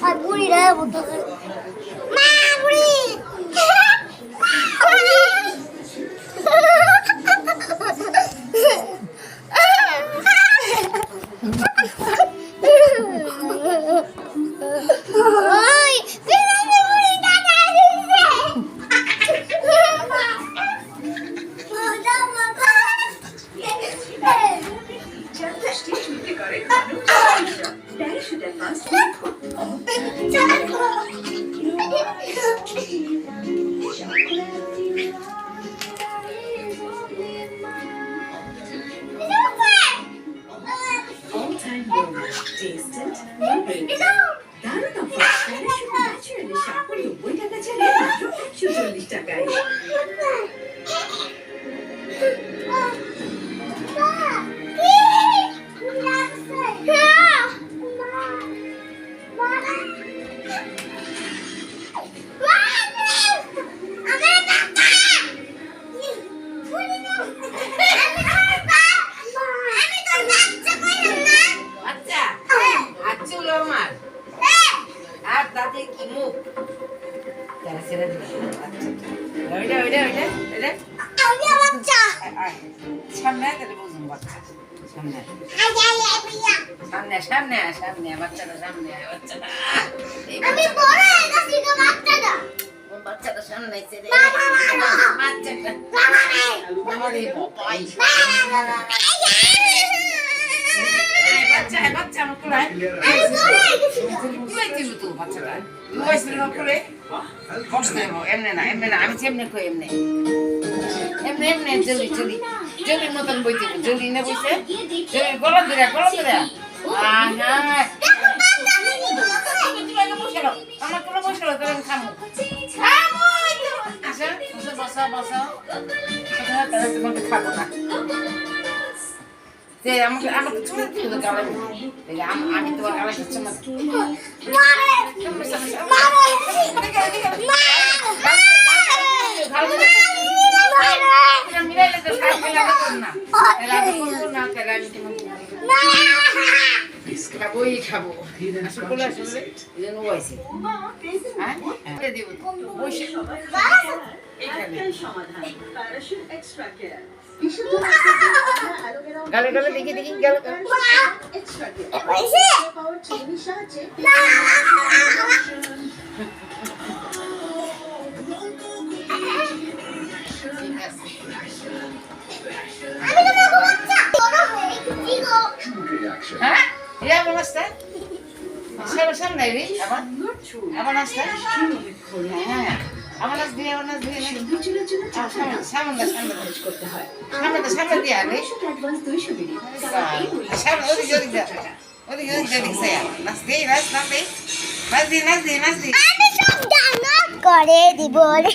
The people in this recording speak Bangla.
আর বুড়িরা বলতেছে মা বুড়ি সামনে বাচ্চাটা সামনে বাচ্চাটা আমি বড় হয়ে গেছি তো বাচ্চাটা বাচ্চাটা সামনে আইছে রে বাচ্চাটা আমারে বাবাই বাচ্চা বাচ্চা আমাকে লাই আমি বড় হয়ে গেছি তুই কি তুই বাচ্চাটা তুই আইছিস না করে বসতে এমনে না আমি যেমনে কই এমনে জলদি জলদি মতন বইতে জলদি না বইছে জলদি গলা ধরে আমার কোনো বসলো তোর খামো বসা তোমাকে খাবো না আমাকে ছোট দিল গালে আমি তোমার গালে দিচ্ছি খাবো আসলে গালে গালে দেখি গালে হ্যাঁ এমন আসতে সামনে রে আমার আসতে হ্যাঁ আমার আজ দিয়ে সামনে করতে হয় সামনে দিয়ে আরে সামনে ওদিকে নাচতে আমি সব ডাউনলোড করে দিব রে